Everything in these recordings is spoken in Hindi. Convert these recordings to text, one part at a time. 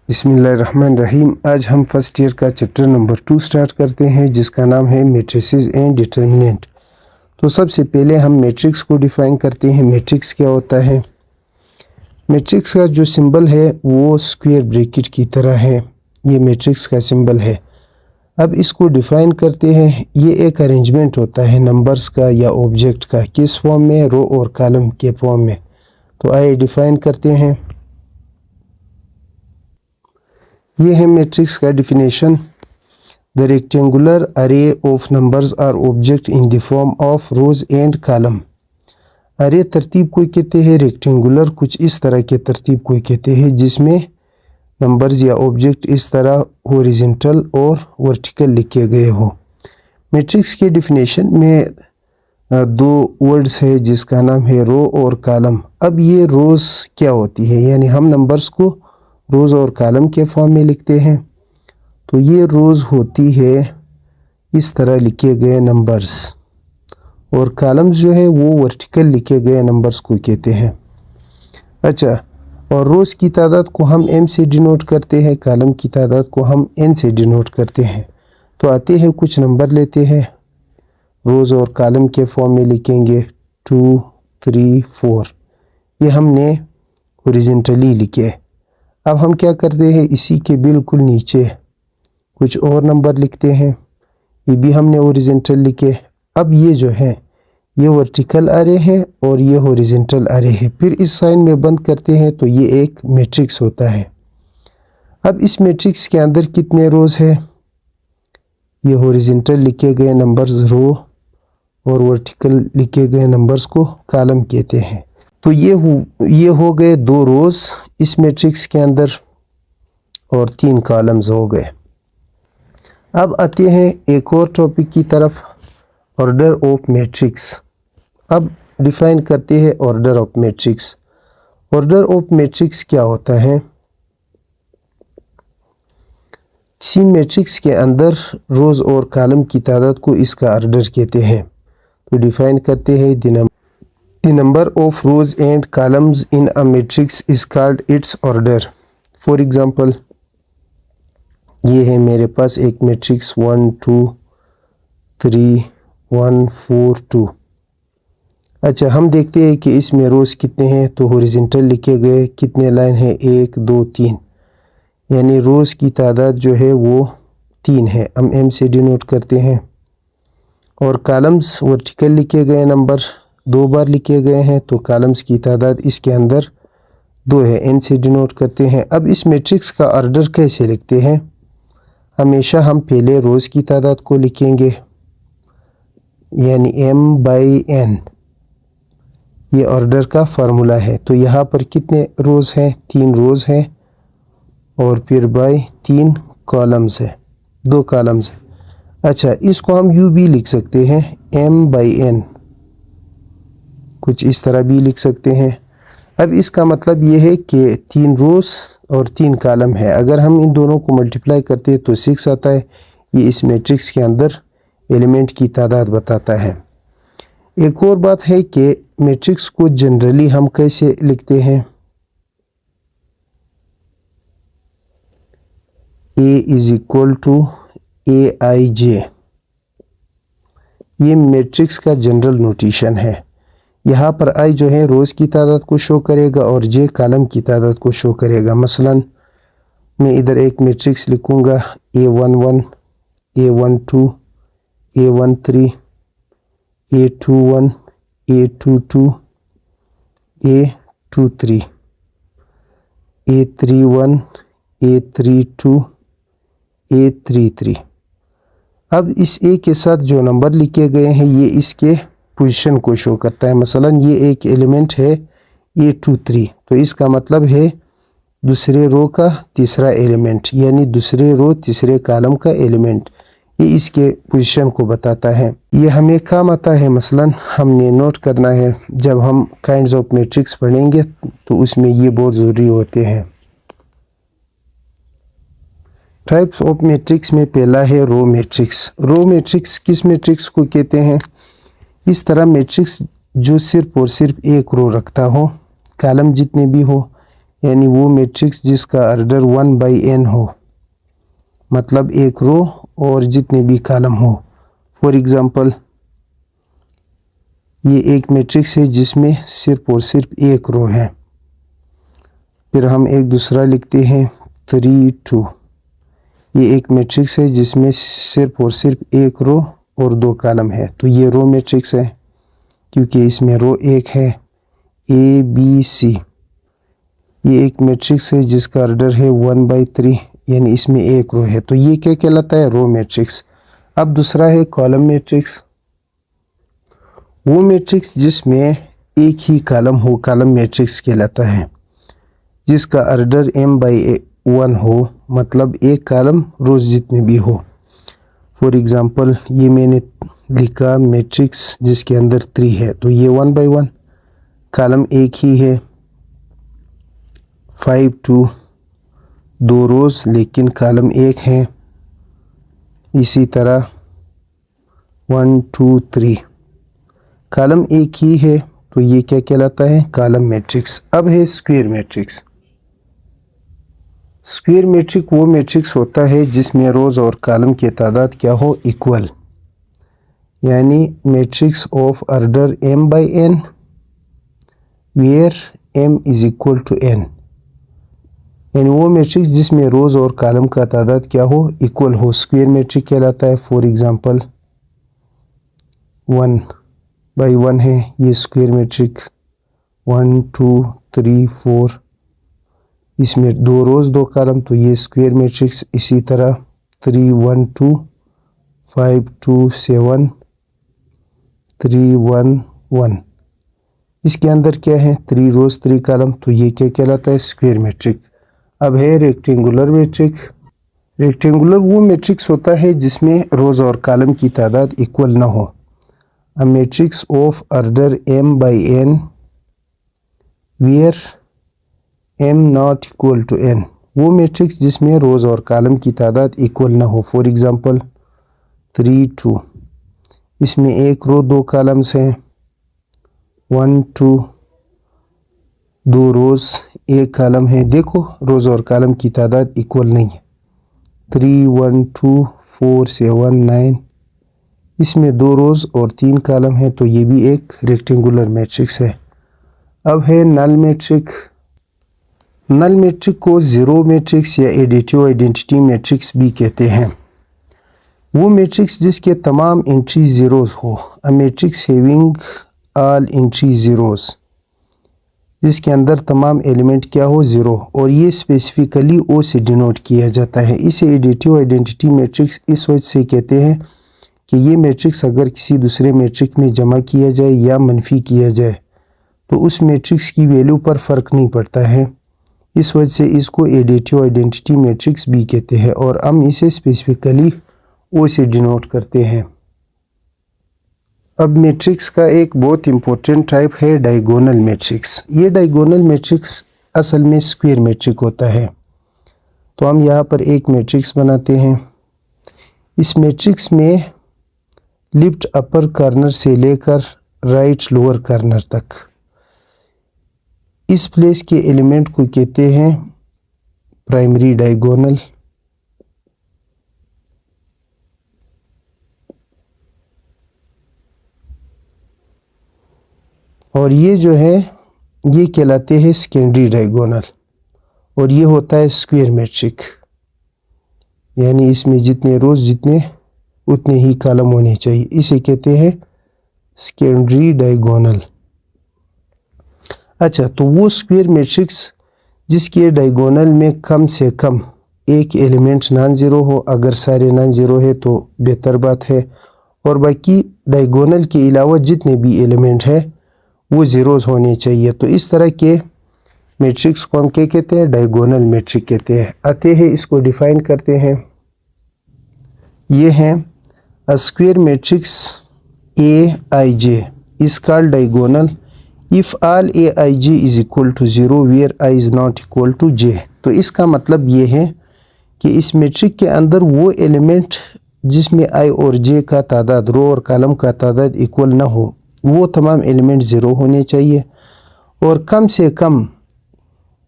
बिस्मिल्लाहिर्रहमानिर्रहीम। आज हम फर्स्ट ईयर का चैप्टर नंबर 2 स्टार्ट करते हैं, जिसका नाम है मैट्रिसेस एंड डिटर्मिनेंट। तो सबसे पहले हम मैट्रिक्स को डिफाइन करते हैं। मैट्रिक्स क्या होता है? मैट्रिक्स का जो सिंबल है वो स्क्वायर ब्रैकेट की तरह है। ये मैट्रिक्स का सिंबल है। अब इसको डिफाइन करते हैं। ये एक अरेंजमेंट होता है नंबर्स का या ऑब्जेक्ट का, किस फॉर्म में? रो और कॉलम के फॉर्म में। तो आइए डिफाइन करते हैं। ये है मैट्रिक्स का definition. The rectangular array of numbers or object in the form of rows and column. Array तरतीब को कहते हैं, रेक्टेंगुलर कुछ इस तरह के तरतीब को कहते हैं जिसमें नंबर्स या ऑब्जेक्ट इस तरह हॉरिजॉन्टल और वर्टिकल लिखे गए हो। मैट्रिक्स के डिफिनेशन में दो वर्ड्स है जिसका नाम है रो और कॉलम। अब ये रोज क्या होती है? यानी हम नंबर्स को रोज और कॉलम के फॉर्म में लिखते हैं। तो ये रोज होती है इस तरह लिखे गए नंबर्स, और कॉलम्स जो है वो वर्टिकल लिखे गए नंबर्स को कहते हैं। अच्छा, और रोज की तादाद को हम m से डिनोट करते हैं, कॉलम की तादाद को हम n से डिनोट करते हैं। तो आते हैं कुछ नंबर लेते हैं, रोज और कॉलम के फॉर्म में लिखेंगे 2, 3, 4। ये हमने हॉरिजॉन्टली लिखे। अब हम क्या करते हैं, इसी के बिल्कुल नीचे कुछ और नंबर लिखते हैं। ये भी हमने हॉरिजॉन्टल लिखे। अब ये जो है ये वर्टिकल अरे है और ये हॉरिजॉन्टल अरे है। फिर इस साइन में बंद करते हैं तो ये एक मैट्रिक्स होता है। अब इस मैट्रिक्स के अंदर कितने रोज है? ये हॉरिजॉन्टल लिखे गए नंबर्स रो और वर्टिकल लिखे गए नंबर्स को कॉलम कहते हैं। तो ये हो गए 2 रोज इस मैट्रिक्स के अंदर और 3 कॉलम्स हो गए। अब आते हैं एक और टॉपिक की तरफ, ऑर्डर ऑफ मैट्रिक्स। अब डिफाइन करते हैं order of matrix. Order of matrix क्या होता है? किसी मैट्रिक्स के अंदर रोज और कॉलम की तादाद को इसका ऑर्डर कहते हैं। तो डिफाइन करते हैं The number of rows and columns in a matrix is called its order. For example, ये है मेरे पास एक मैट्रिक्स 1, 2, 3, 1, 4, 2। अच्छा, हम देखते हैं कि इसमें रोज कितने हैं। तो हॉरिजॉन्टल लिखे गए कितने लाइन है? 1, 2, 3। यानी रोज की तादाद जो है वो 3 है। हम m से डिनोट करते हैं। और कॉलम्स वर्टिकल लिखे गए नंबर 2 बार लिखे गए हैं। तो कॉलम्स की तादाद इसके अंदर 2 है, n से डिनोट करते हैं। अब इस मैट्रिक्स का ऑर्डर कैसे लिखते हैं? हमेशा हम पहले रोज की तादाद को लिखेंगे, यानी m/n। ये ऑर्डर का फार्मूला है। तो यहाँ पर कितने रोज हैं? 3 रोज हैं और फिर बाय 3 कॉलम्स है, 2 कॉलम्स है। अच्छा, इसको हम यूँ भी लिख सकते हैं, m/n, कुछ इस तरह भी लिख सकते हैं। अब इसका मतलब ये है कि 3 रोज और 3 कॉलम है। अगर हम इन दोनों को मल्टीप्लाई करते हैं तो 6 आता है। ये इस मैट्रिक्स के अंदर एलिमेंट की तादाद बताता है। एक और बात है कि मैट्रिक्स को जनरली हम कैसे लिखते हैं? A = Aij। ये मैट्रिक्स का जनरल नोटेशन है। यहाँ पर i जो है रोज़ की तादाद को शो करेगा और j कॉलम की तादाद को शो करेगा। मसलन मैं इधर एक मैट्रिक्स लिखूँगा A11, A12, A13, A21, A22, A23, A31, A32, A33। अब इस A के साथ जो नंबर लिखे गए हैं ये इसके पोजीशन को शो करता है। मसलन ये एक एलिमेंट है A23, तो इसका मतलब है दूसरे रो का तीसरा एलिमेंट, यानी दूसरे रो तीसरे कॉलम का एलिमेंट। ये इसके पोजीशन को बताता है। ये हमें काम आता है। मसलन हमने नोट करना है, जब हम काइंड्स ऑफ मैट्रिक्स पढ़ेंगे तो उसमें ये बहुत ज़रूरी होते हैं। टाइप्स ऑफ मैट्रिक्स में पहला है रो मैट्रिक्स। रो मैट्रिक्स किस मैट्रिक्स को कहते हैं? इस तरह मैट्रिक्स जो सिर्फ और सिर्फ एक रो रखता हो, कॉलम जितने भी हो, यानी वो मैट्रिक्स जिसका ऑर्डर 1/n हो, मतलब एक रो और जितने भी कॉलम हो। फॉर एग्जांपल ये एक मैट्रिक्स है जिसमें सिर्फ और सिर्फ एक रो है। फिर हम एक दूसरा लिखते हैं 3 2। ये एक मैट्रिक्स है जिसमें सिर्फ और सिर्फ एक रो और 2 कॉलम है, तो ये रो मैट्रिक्स है क्योंकि इसमें रो एक है A B C। ये एक मैट्रिक्स है जिसका ऑर्डर है 1/3, यानी इसमें एक रो है, तो ये क्या कहलाता है? Row matrix. अब दूसरा है कॉलम मैट्रिक्स। वो मैट्रिक्स जिसमें एक ही कॉलम हो, कॉलम मैट्रिक्स कहलाता है, जिसका ऑर्डर m/1 हो, मतलब एक कॉलम रोज जितने भी हो। फॉर एग्जांपल ये मैंने लिखा मैट्रिक्स जिसके अंदर 3 है, तो ये 1/1, कॉलम एक ही है 5 2, 2 रोज लेकिन कॉलम एक है। इसी तरह 1 2 3, कॉलम एक ही है, तो ये क्या कहलाता है? Column matrix. अब है स्क्वायर मैट्रिक्स। स्क्वायर मैट्रिक्स वो मैट्रिक्स होता है जिसमें रोज और कॉलम की तादाद क्या हो? इक्वल, यानी matrix of order m/n where m is equal to n, यानी वो मैट्रिक्स जिसमें रोज और कॉलम का तादाद क्या हो? इक्वल हो, स्क्वायर मैट्रिक्स कहलाता है। फॉर एग्जांपल 1/1 है ये स्क्वायर मैट्रिक्स, 1 2 3 4, इसमें 2 रोज 2 कॉलम, तो ये स्क्वायर मैट्रिक्स। इसी तरह 3 1 2 5 2 7 3 1 1, इसके अंदर क्या है? 3 रोज 3 कॉलम, तो ये क्या कहलाता है? Square matrix. अब है रेक्टेंगुलर मैट्रिक्स। रेक्टेंगुलर वो मैट्रिक्स होता है जिसमें रोज और कॉलम की तादाद इक्वल ना हो। A matrix of order m/n where m not equal to n, वो मैट्रिक्स जिसमें रोज और कॉलम की तादाद इक्वल ना हो। फॉर एग्जांपल 3 2, इसमें एक रो 2 कॉलम्स हैं, 1 2, 2 रोज 1 कॉलम है। देखो रोज और कॉलम की तादाद इक्वल नहीं है। 3 1 2 4 7 9, इसमें 2 रोज और 3 कॉलम है, तो ये भी एक रेक्टेंगुलर मैट्रिक्स है। अब है नल मैट्रिक्स। नल मैट्रिक्स को जीरो मैट्रिक्स या एडिटिव आइडेंटिटी मैट्रिक्स भी कहते हैं। वो मैट्रिक्स जिसके तमाम एंट्री जीरोस हो। A matrix having all entry zeros, जिसके अंदर तमाम एलिमेंट क्या हो? ज़ीरो, और ये स्पेसिफिकली ओ से डिनोट किया जाता है। इसे एडिटिव आइडेंटिटी मैट्रिक्स इस वजह से कहते हैं कि ये मैट्रिक्स अगर किसी दूसरे मैट्रिक्स में जमा किया जाए या मनफी किया जाए तो उस मैट्रिक्स की वैल्यू पर फ़र्क नहीं पड़ता है। इस वजह से इसको एडिटिव आइडेंटिटी मैट्रिक्स भी कहते हैं, और हम इसे स्पेसिफिकली ओ से डिनोट करते हैं। अब मैट्रिक्स का एक बहुत इंपॉर्टेंट टाइप है डायगोनल मैट्रिक्स। ये डायगोनल मैट्रिक्स असल में स्क्वायर मैट्रिक्स होता है। तो हम यहाँ पर एक मैट्रिक्स बनाते हैं। इस मैट्रिक्स में लेफ्ट अपर कॉर्नर से लेकर राइट लोअर कॉर्नर तक इस प्लेस के एलिमेंट को कहते हैं प्राइमरी डायगोनल। और ये जो है ये कहलाते हैं सेकेंडरी डायगोनल, और ये होता है स्क्वायर मैट्रिक्स, यानी इसमें जितने रोज जितने उतने ही कॉलम होने चाहिए। इसे कहते हैं सेकेंडरी डायगोनल। अच्छा, तो वो स्क्वायर मैट्रिक्स जिसके डायगोनल में कम से कम एक एलिमेंट नॉन ज़ीरो हो, अगर सारे नॉन ज़ीरो है तो बेहतर बात है, और बाकी डायगोनल के अलावा जितने भी एलिमेंट है वो ज़ीरोज़ होने चाहिए। तो इस तरह के मैट्रिक्स को हम क्या कहते हैं? डायगोनल मैट्रिक्स कहते हैं। आते हैं इसको डिफाइन करते हैं। ये हैं a square matrix Aij is called diagonal if all Aij is equal to 0 where i is not equal to j। तो इसका मतलब ये है कि इस मैट्रिक्स के अंदर वो एलिमेंट जिसमें i और j का तादाद, रो और कॉलम का तादाद इक्वल ना हो, वो तमाम एलिमेंट ज़ीरो होने चाहिए, और कम से कम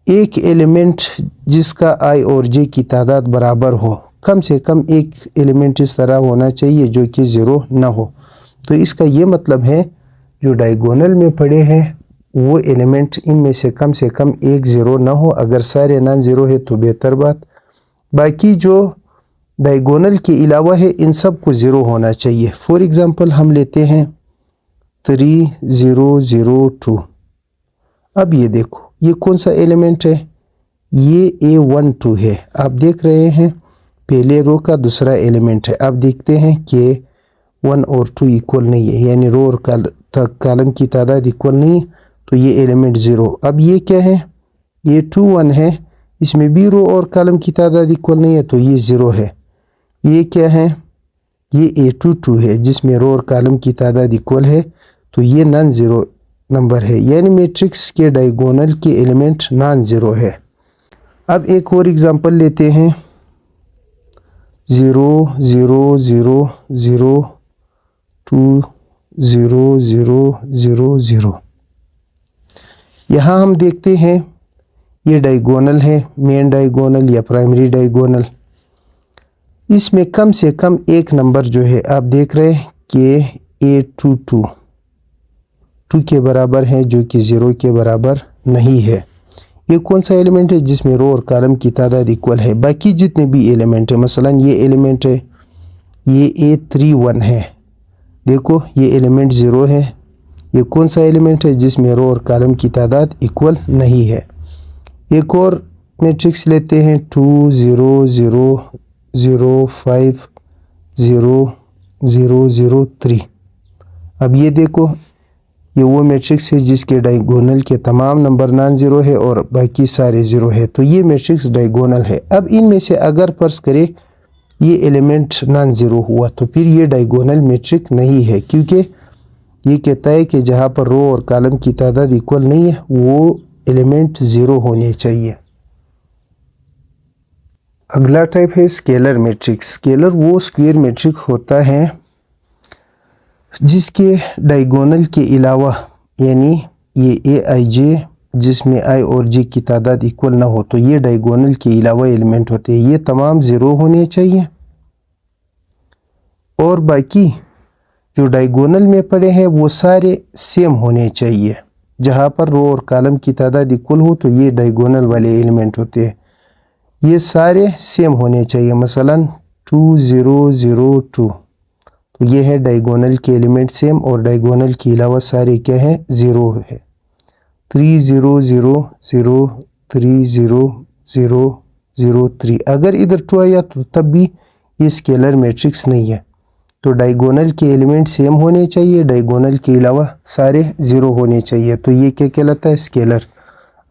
एक एलिमेंट जिसका i और j की तादाद बराबर हो, कम से कम एक एलिमेंट इस तरह होना चाहिए जो कि ज़ीरो ना हो। तो इसका ये मतलब है जो डायगोनल में पड़े हैं वो एलिमेंट इनमें से कम एक ज़ीरो ना हो। अगर सारे नॉन ज़ीरो है तो बेहतर बात। बाकी जो डायगोनल के अलावा है इन सब को ज़ीरो होना चाहिए। फॉर एग्ज़ाम्पल हम लेते हैं 3002। अब ये देखो ये कौन सा एलिमेंट है, ये A12 है। आप देख रहे हैं पहले रो का दूसरा एलिमेंट है। अब देखते हैं कि 1 और 2 इक्वल नहीं है, यानी रो और कॉलम की तादाद इक्वल नहीं है, तो ये एलिमेंट ज़ीरो। अब ये क्या है, ये 2 1 है, इसमें भी रो और कॉलम की तादाद इक्वल नहीं है, तो ये ज़ीरो है। ये क्या है, ये A22 है जिसमें रो और कॉलम की तादाद इक्वल है, तो ये नॉन ज़ीरो नंबर है, यानी मैट्रिक्स के डायगोनल के एलिमेंट नॉन ज़ीरो है। अब एक और एग्जांपल लेते हैं 0 0 0 0 2 0 0 0 0। यहाँ हम देखते हैं ये डायगोनल है, मेन डायगोनल या प्राइमरी डायगोनल। इसमें कम से कम एक नंबर जो है आप देख रहे हैं कि A22 2 के बराबर है, जो कि 0 के बराबर नहीं है। ये कौन सा एलिमेंट है जिसमें रो और कॉलम की तादाद इक्वल है। बाकी जितने भी एलिमेंट है, मसलन ये एलिमेंट है, ये A31 है, देखो ये एलिमेंट 0 है। ये कौन सा एलिमेंट है जिसमें रो और कॉलम की तादाद इक्वल नहीं है। एक और मैट्रिक्स लेते हैं 2 0 0 0 5 0 0 0 3। अब ये देखो ये वो मैट्रिक्स है जिसके डायगोनल के तमाम नंबर नॉन ज़ीरो है और बाकी सारे ज़ीरो है, तो ये मैट्रिक्स डायगोनल है। अब इनमें से अगर फर्ज करें ये एलिमेंट नॉन ज़ीरो हुआ तो फिर ये डायगोनल मैट्रिक्स नहीं है, क्योंकि ये कहता है कि जहाँ पर रो और कॉलम की तादाद इक्वल नहीं है वो एलिमेंट ज़ीरो होने चाहिए। अगला टाइप है स्केलर मैट्रिक्स। स्केलर वो स्क्वायर मैट्रिक्स होता है जिसके डायगोनल के अलावा, यानी ये Aij जिसमें i और j की तादाद इक्वल ना हो, तो ये डायगोनल के अलावा एलिमेंट होते हैं, ये तमाम ज़ीरो होने चाहिए। और बाकी जो डायगोनल में पड़े हैं वो सारे सेम होने चाहिए। जहाँ पर रो और कॉलम की तादाद इक्वल हो तो ये डायगोनल वाले एलिमेंट होते हैं, ये सारे सेम होने चाहिए। मसलन 2 0 0 2, तो ये है डायगोनल के एलिमेंट सेम और डायगोनल के अलावा सारे क्या है, ज़ीरो है। 3 0 0 0 3 0 0 0 3, अगर इधर 2 आया तो तब भी ये स्केलर मैट्रिक्स नहीं है। तो डायगोनल के एलिमेंट सेम होने चाहिए, डायगोनल के अलावा सारे ज़ीरो होने चाहिए, तो ये क्या कहलाता है, स्केलर।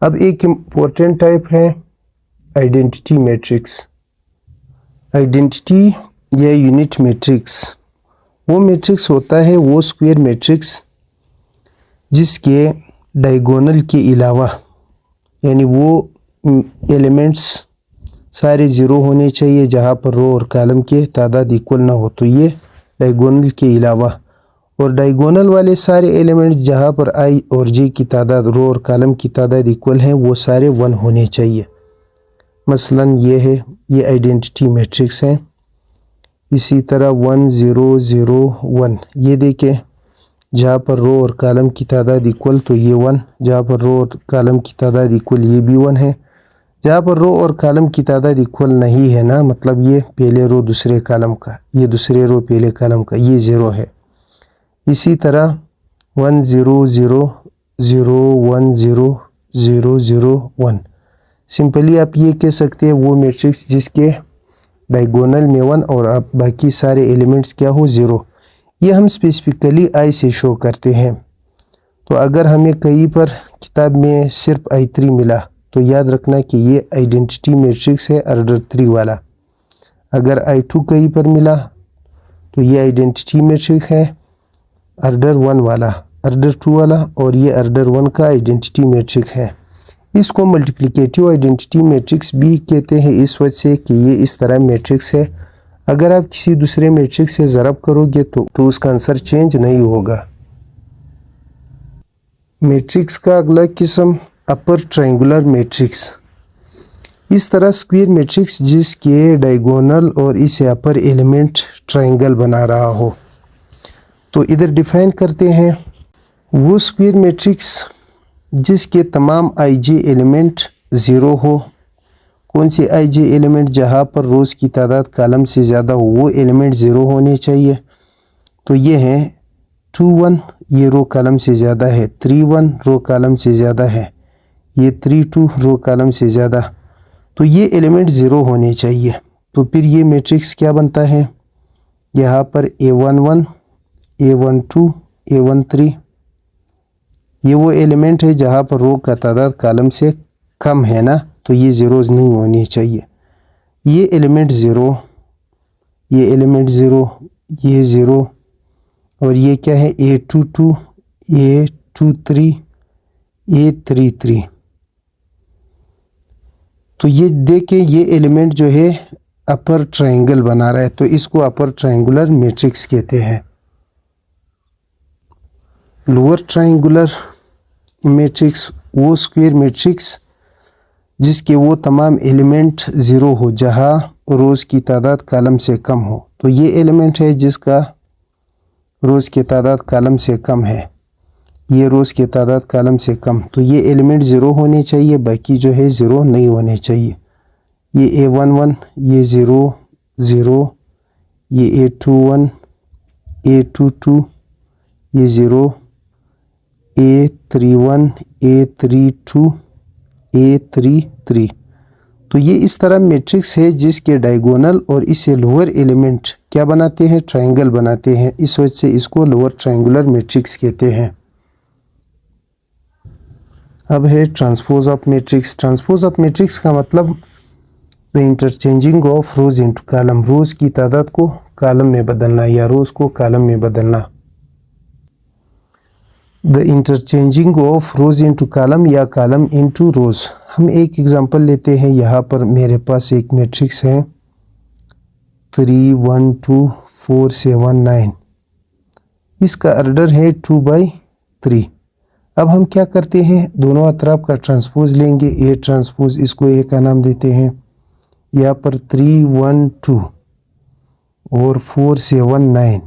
अब एक इम्पोर्टेंट टाइप है आइडेंटिटी मैट्रिक्स। आइडेंटिटी या यूनिट मैट्रिक्स वो मैट्रिक्स होता है, वो स्क्वायर मैट्रिक्स जिसके डायगोनल के अलावा, यानी वो एलिमेंट्स सारे ज़ीरो होने चाहिए जहाँ पर रो और कॉलम के तादाद इक्वल ना हो, तो ये डायगोनल के अलावा। और डायगोनल वाले सारे एलिमेंट्स जहाँ पर i और j की तादाद रो और कॉलम की तादाद इक्वल है वो सारे 1 होने चाहिए। मसलन ये है, ये आइडेंटिटी मैट्रिक्स है। इसी तरह 1 0 0 1, ये देखें जहाँ पर रो और कॉलम की तादाद इक्वल तो ये 1, जहाँ पर रो और कॉलम की तादाद इक्वल ये भी 1 है। जहाँ पर रो और कॉलम की तादाद इक्वल नहीं है ना, मतलब ये पहले रो दूसरे कॉलम का, ये दूसरे रो पहले कॉलम का, ये 0 है। इसी तरह 1 0 0 0 1 0 0 0 1। सिंपली आप ये कह सकते हैं वो मैट्रिक्स जिसके डायगोनल में 1 और अब बाकी सारे एलिमेंट्स क्या हो, 0। ये हम स्पेसिफिकली i से शो करते हैं। तो अगर हमें कहीं पर किताब में सिर्फ i3 मिला तो याद रखना कि ये आइडेंटिटी मैट्रिक्स है ऑर्डर 3 वाला। अगर i2 कहीं पर मिला तो ये आइडेंटिटी मैट्रिक्स है ऑर्डर 1 वाला, ऑर्डर 2 वाला, और ये ऑर्डर 1 का आइडेंटिटी मैट्रिक्स है। इसको मल्टीप्लिकेटिव आइडेंटिटी मैट्रिक्स भी कहते हैं इस वजह से कि ये इस तरह मैट्रिक्स है, अगर आप किसी दूसरे मैट्रिक्स से ज़रब करोगे तो उसका आंसर चेंज नहीं होगा। मैट्रिक्स का अगला किस्म अपर ट्रायंगुलर मैट्रिक्स। इस तरह स्क्वायर मैट्रिक्स जिसके डायगोनल और इसे अपर एलिमेंट ट्रायंगल बना रहा हो। तो इधर डिफाइन करते हैं वो स्क्वायर मैट्रिक्स जिसके तमाम आई जे एलिमेंट ज़ीरो हो। कौन से आई जे एलिमेंट? जहाँ पर रोज़ की तादाद कॉलम से ज़्यादा हो वो एलिमेंट ज़ीरो होने चाहिए। तो ये हैं 2 1, ये रो कॉलम से ज़्यादा है, 3 1 रो कॉलम से ज़्यादा है, ये 3 2 रो कॉलम से ज़्यादा। तो ये एलिमेंट ज़ीरो होने चाहिए। तो फिर ये मैट्रिक्स क्या बनता है? यहाँ पर A11, A12, A13 ये वो एलिमेंट है जहाँ पर रो का तादाद कॉलम से कम है ना, तो ये ज़ीरोज़ नहीं होने चाहिए। ये एलिमेंट ज़ीरो, ये एलिमेंट ज़ीरो, ये ज़ीरो, और ये क्या है? A22, A23, A33। तो ये देखें ये एलिमेंट जो है अपर ट्रायंगल बना रहा है, तो इसको अपर ट्रायंगुलर मैट्रिक्स कहते हैं। लोअर ट्रायंगुलर मैट्रिक्स वो स्क्वायर मैट्रिक्स जिसके वो तमाम एलिमेंट ज़ीरो हो जहाँ रोज़ की तादाद कॉलम से कम हो। तो ये एलिमेंट है जिसका रोज़ की तादाद कॉलम से कम है, ये रोज़ की तादाद कॉलम से कम, तो ये एलिमेंट ज़ीरो होने चाहिए, बाकी जो है ज़ीरो नहीं होने चाहिए। ये A11, ये ज़ीरो ज़ीरो, ये A21, A22, ये ज़ीरो, A31, A32, A33। तो ये इस तरह मैट्रिक्स है जिसके डायगोनल और इसे लोअर एलिमेंट क्या बनाते हैं? ट्रायंगल बनाते हैं। इस वजह से इसको लोअर ट्रायंगुलर मैट्रिक्स कहते हैं। अब है transpose of matrix. Transpose of matrix का मतलब the interchanging of rows into column, rows की तादाद को कॉलम में बदलना या रोज को कॉलम में बदलना। The interchanging of rows into column या कॉलम इनटू रोज। हम एक एग्जांपल लेते हैं। यहाँ पर मेरे पास एक मैट्रिक्स है 3 1 2 4 7 9, इसका ऑर्डर है 2/3। अब हम क्या करते हैं? दोनों अतराफ का ट्रांसपोज लेंगे, ए ट्रांसपोज, इसको ए का नाम देते हैं। यहाँ पर 3 1 2 और 4 7 9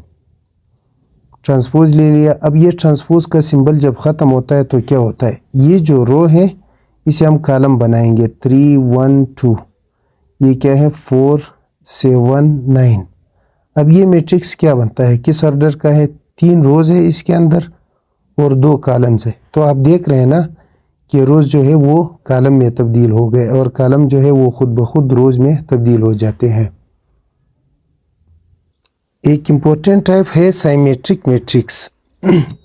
ट्रांसपोज ले लिया। अब ये ट्रांसपोज का सिंबल जब ख़त्म होता है तो क्या होता है? ये जो रो है इसे हम कॉलम बनाएंगे 3 1 2, ये क्या है? 4 7 9। अब ये मैट्रिक्स क्या बनता है? किस ऑर्डर का है? 3 रोज़ है इसके अंदर और 2 कॉलम्स है। तो आप देख रहे हैं ना कि रोज़ जो है वो कॉलम में तब्दील हो गए और कॉलम जो है वो खुद ब खुद रोज़ में तब्दील हो जाते हैं। एक इम्पोर्टेंट टाइप है साइमेट्रिक मैट्रिक्स।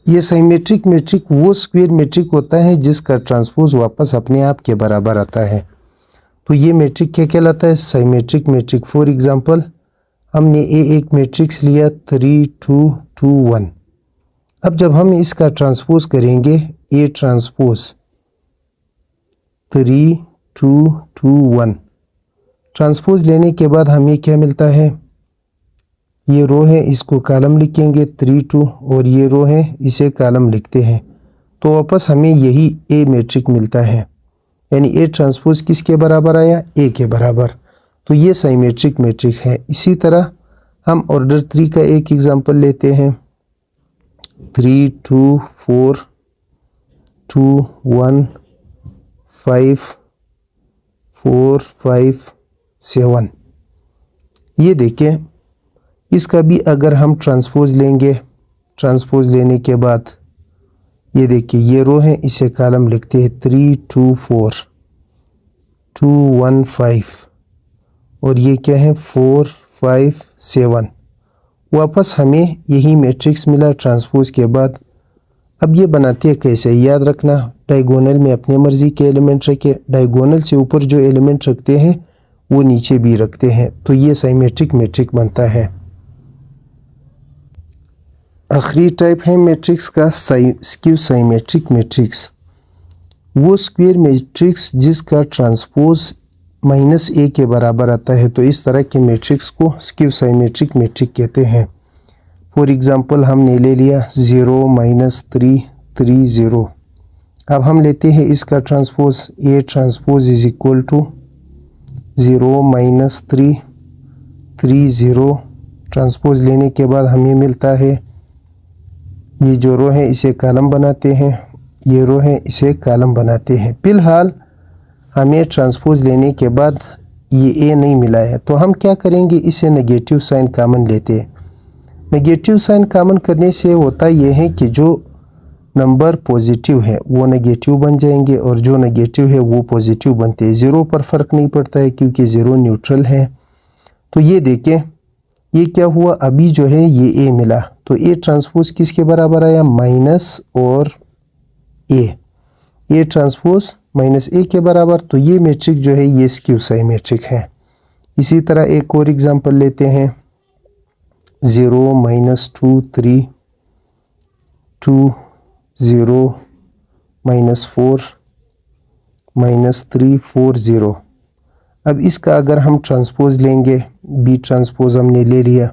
ये साइमेट्रिक मैट्रिक वो स्क्वायर मैट्रिक होता है जिसका ट्रांसपोज वापस अपने आप के बराबर आता है। तो ये मैट्रिक क्या कहलाता है? Symmetric matric. फॉर एग्जांपल हमने एक मैट्रिक्स लिया 3 2 2 1। अब जब हम इसका ट्रांसपोज करेंगे ए ट्रांसपोज 3 2 2 1, ट्रांसपोज लेने के बाद हमें क्या मिलता है? ये रो है इसको कॉलम लिखेंगे 3 2 और ये रो है इसे कॉलम लिखते हैं। तो वापस हमें यही ए मैट्रिक मिलता है, यानी ए ट्रांसपोज किसके बराबर आया? ए के बराबर। तो ये साइमेट्रिक मैट्रिक है। इसी तरह हम ऑर्डर 3 का एक एग्जांपल लेते हैं 3 2 4 2 1 5 4 5 7। ये देखें, इसका भी अगर हम ट्रांसपोज लेंगे, ट्रांसपोज लेने के बाद ये देखिए ये रो है इसे कॉलम लिखते हैं 3 2 4 2 1 5 और ये क्या है 4 5 7। वापस हमें यही मैट्रिक्स मिला ट्रांसपोज के बाद। अब ये बनाते हैं कैसे? याद रखना, डायगोनल में अपने मर्जी के एलिमेंट रखे, डायगोनल से ऊपर जो एलिमेंट रखते हैं वो नीचे भी रखते हैं, तो ये साइमेट्रिक मैट्रिक बनता है। आखिरी टाइप है मैट्रिक्स का स्क्यू साइमेट्रिक मैट्रिक्स। वो स्क्वायर मैट्रिक्स जिसका ट्रांसपोज -a के बराबर आता है, तो इस तरह के मैट्रिक्स को स्क्यू साइमेट्रिक मैट्रिक कहते हैं। फॉर एग्जांपल हमने ले लिया 0 -3 3 0। अब हम लेते हैं इसका transpose, A transpose is equal to 0 minus 3 3 0। Transpose लेने के बाद हमें मिलता है, ये जो रो है इसे कॉलम बनाते हैं, ये रो है इसे कॉलम बनाते हैं। फिलहाल हमें ट्रांसपोज लेने के बाद ये ए नहीं मिला है, तो हम क्या करेंगे, इसे नेगेटिव साइन कॉमन लेते हैं। नेगेटिव साइन कॉमन करने से होता यह है कि जो नंबर पॉजिटिव है वो नेगेटिव बन जाएंगे और जो नेगेटिव है वो पॉजिटिव बनते हैं। ज़ीरो पर फ़र्क नहीं पड़ता है क्योंकि ज़ीरो न्यूट्रल है। तो ये देखें, ये क्या हुआ, अभी जो है ये ए मिला, तो ए ट्रांसपोज किसके बराबर आया, माइनस और ए ट्रांसपोज माइनस ए के बराबर। तो ये मैट्रिक जो है ये स्क्यू साइमेट्रिक है। इसी तरह एक और एग्जांपल लेते हैं, 0 माइनस 2 3 2 0 माइनस 4 माइनस 3 4 0। अब इसका अगर हम ट्रांसपोज लेंगे, बी ट्रांसपोज हमने ले लिया,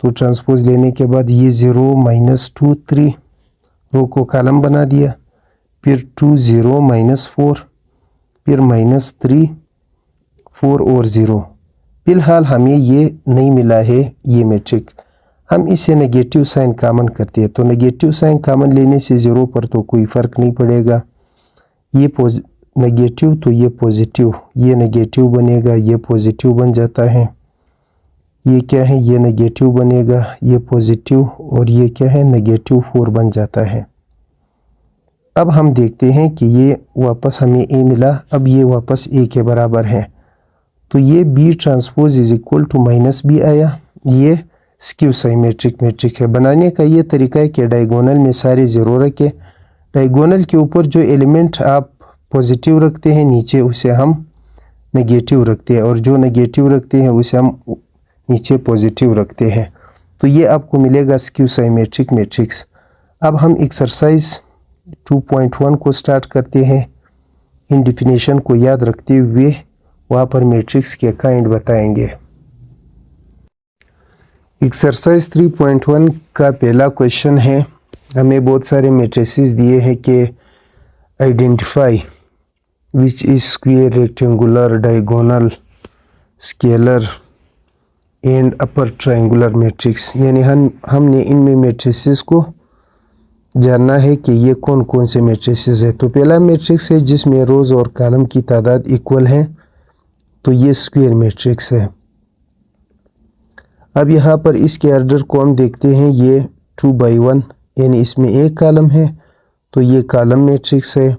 तो ट्रांसपोज लेने के बाद ये 0 माइनस 2 3 रो को कॉलम बना दिया, फिर 2 0 माइनस 4, फिर माइनस 3 4 और 0। फिलहाल हमें ये नहीं मिला है ये मैट्रिक, हम इसे नेगेटिव साइन कॉमन करते हैं। तो नेगेटिव साइन कॉमन लेने से 0 पर तो कोई फ़र्क नहीं पड़ेगा, ये नेगेटिव तो ये पॉजिटिव, ये नेगेटिव बनेगा, ये पॉजिटिव बन जाता है। ये क्या है, ये नेगेटिव बनेगा, ये पॉजिटिव, और ये क्या है, नेगेटिव 4 बन जाता है। अब हम देखते हैं कि ये वापस हमें ए मिला, अब ये वापस ए के बराबर है, तो ये B transpose is equal to minus B आया। ये स्क्यू साइमेट्रिक मैट्रिक है। बनाने का ये तरीका है कि डायगोनल में सारे ज़ीरो रखें, डायगोनल के ऊपर जो एलिमेंट आप पॉजिटिव रखते हैं नीचे उसे हम नेगेटिव रखते हैं, और जो नेगेटिव रखते हैं उसे हम नीचे पॉजिटिव रखते हैं। तो ये आपको मिलेगा स्क्यू साइमेट्रिक मैट्रिक्स। अब हम एक्सरसाइज 2.1 को स्टार्ट करते हैं। इन डिफिनेशन को याद रखते हुए वहाँ पर मैट्रिक्स के काइंड बताएंगे। एक्सरसाइज 3.1 का पहला क्वेश्चन है, हमें बहुत सारे मैट्रिसेस दिए हैं कि identify which is square, rectangular, diagonal, scalar and upper triangular matrix. यानी हमने इनमें मैट्रिसेस को जानना है कि ये कौन कौन से मैट्रिसेस है। तो पहला मैट्रिक्स है जिसमें रोज़ और कॉलम की तादाद इक्वल है, तो ये स्क्वायर मैट्रिक्स है। अब यहाँ पर इसके ऑर्डर को हम देखते हैं, ये 2/1 यानी इसमें एक कॉलम है, तो ये कॉलम मैट्रिक्स है।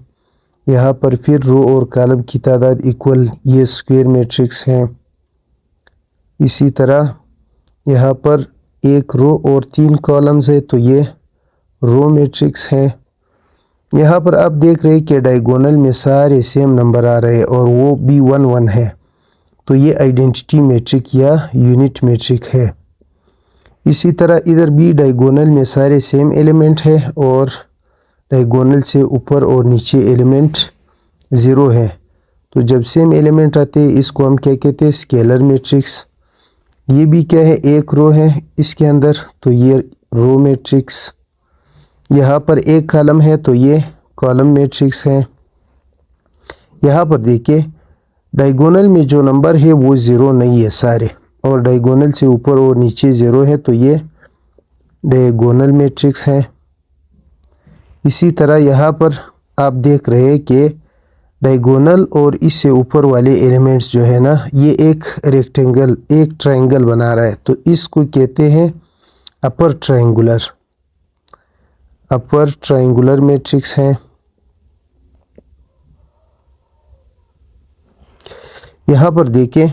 यहाँ पर फिर रो और कॉलम की तादाद इक्वल, ये स्क्वायर मैट्रिक्स है। इसी तरह यहाँ पर एक रो और 3 कॉलम्स है, तो ये रो मैट्रिक्स है। यहाँ पर आप देख रहे हैं कि डायगोनल में सारे सेम नंबर आ रहे हैं और वो भी 1 1 है, तो ये आइडेंटिटी मैट्रिक या यूनिट मैट्रिक है। इसी तरह इधर भी डायगोनल में सारे सेम एलिमेंट है और डायगोनल से ऊपर और नीचे एलिमेंट 0 है, तो जब सेम एलिमेंट आते हैं इसको हम क्या कहते हैं, स्केलर मैट्रिक्स। ये भी क्या है, एक रो है इसके अंदर, तो ये रो मैट्रिक्स। यहाँ पर एक कॉलम है, तो ये कॉलम मैट्रिक्स है। यहाँ पर देखिए डायगोनल में जो नंबर है वो 0 नहीं है सारे, और डायगोनल से ऊपर और नीचे 0 है, तो ये डायगोनल मैट्रिक्स है। इसी तरह यहाँ पर आप देख रहे हैं कि डायगोनल और इससे ऊपर वाले एलिमेंट्स जो है ना, ये एक रेक्टेंगल, एक ट्रायंगल बना रहा है, तो इसको कहते हैं अपर ट्रायंगुलर मैट्रिक्स है। यहाँ पर देखें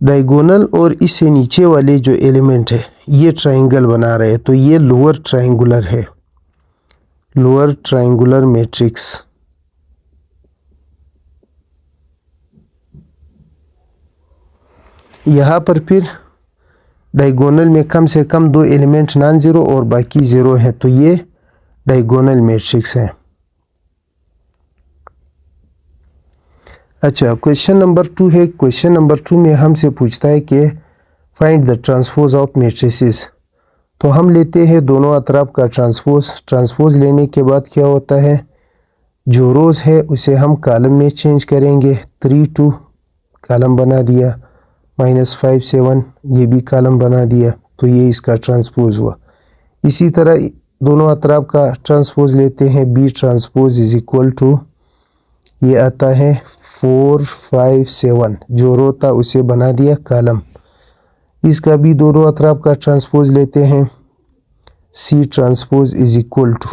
डायगोनल और इससे नीचे वाले जो एलिमेंट है ये ट्रायंगल बना रहे हैं, तो ये लोअर ट्रायंगुलर है, लोअर ट्रायंगुलर मैट्रिक्स। यहाँ पर फिर डायगोनल में कम से कम 2 एलिमेंट नॉन ज़ीरो और बाकी 0 है, तो ये डायगोनल मैट्रिक्स है। अच्छा, क्वेश्चन नंबर 2 है। क्वेश्चन नंबर 2 में हमसे पूछता है कि find the transpose of matrices. तो हम लेते हैं दोनों अतराफ का ट्रांसपोज। ट्रांसपोज लेने के बाद क्या होता है, जो रोज़ है उसे हम कॉलम में चेंज करेंगे। 3 2 कॉलम बना दिया, -5 7 ये भी कॉलम बना दिया, तो ये इसका ट्रांसपोज हुआ। इसी तरह दोनों अतराफ का ट्रांसपोज लेते हैं। B transpose is equal to ये आता है 4 5 7, जो रो था उसे बना दिया कॉलम। इसका भी दोनों अतराफ का ट्रांसपोज लेते हैं। C transpose is equal to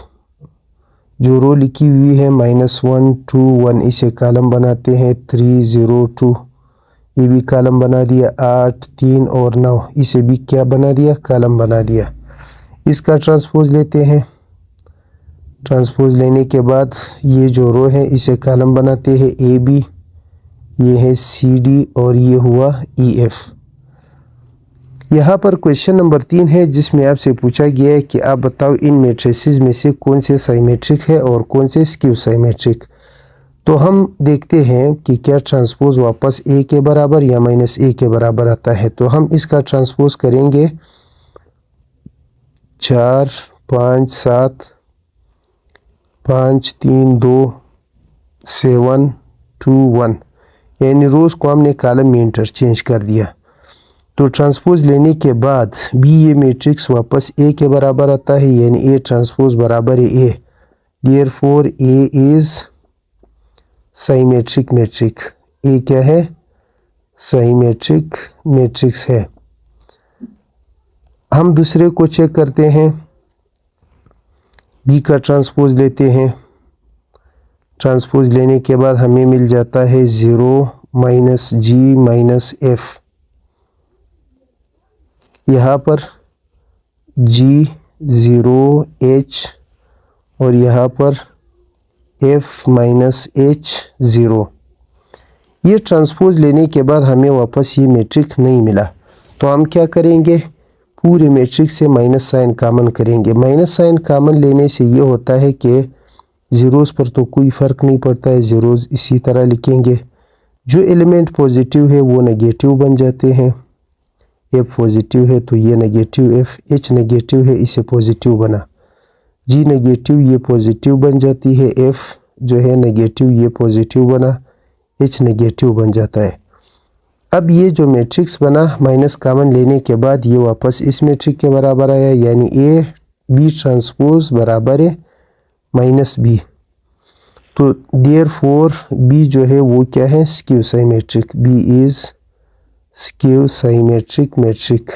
जो रो लिखी हुई है -1 2 1, इसे कॉलम बनाते हैं। 3 0 2 ये भी कॉलम बना दिया। 8 3 और 9 इसे भी क्या बना दिया, कॉलम बना दिया। इसका ट्रांसपोज लेते हैं। ट्रांसपोज लेने के बाद ये जो रो है इसे कॉलम बनाते हैं। ए बी, ये है सी डी और ये हुआ ई एफ। यहाँ पर क्वेश्चन नंबर 3 है जिसमें आपसे पूछा गया है कि आप बताओ इन मैट्रिसेस में से कौन से साइमेट्रिक है और कौन से स्क्यू साइमेट्रिक। तो हम देखते हैं कि क्या ट्रांसपोज वापस ए के बराबर या -a के बराबर आता है। तो हम इसका ट्रांसपोज करेंगे 4 5 7 5 3 2 7 2 1, यानी रोज़ को हमने कॉलम में इंटरचेंज कर दिया। तो ट्रांसपोज लेने के बाद भी ये मैट्रिक्स वापस ए के बराबर आता है, यानी ए ट्रांसपोज बराबर है A. Therefore A is symmetric matrix. A क्या है, साइमेट्रिक मैट्रिक्स है। हम दूसरे को चेक करते हैं। बी का ट्रांसपोज लेते हैं। ट्रांसपोज लेने के बाद हमें मिल जाता है 0 -g -f। यहाँ पर G 0 H और यहाँ पर F -H 0। ये ट्रांसपोज लेने के बाद हमें वापस ये मैट्रिक नहीं मिला, तो हम क्या करेंगे, पूरे मैट्रिक से माइनस साइन कॉमन करेंगे। माइनस साइन कॉमन लेने से ये होता है कि ज़ीरोज़ पर तो कोई फ़र्क नहीं पड़ता है, ज़ीरोज़ इसी तरह लिखेंगे। जो एलिमेंट पॉजिटिव है वो नेगेटिव बन जाते हैं। एफ पॉजिटिव है तो ये नेगेटिव एफ, एच नेगेटिव है इसे पॉजिटिव बना, जी नेगेटिव ये पॉजिटिव बन जाती है, एफ जो है नेगेटिव ये पॉजिटिव बना, एच नेगेटिव बन जाता है। अब ये जो मैट्रिक्स बना माइनस कॉमन लेने के बाद ये वापस इस मैट्रिक के बराबर आया, यानी ए बी ट्रांसपोज बराबर है -b। तो देयरफॉर बी जो है वो क्या है, skew symmetric. B is skew symmetric matric.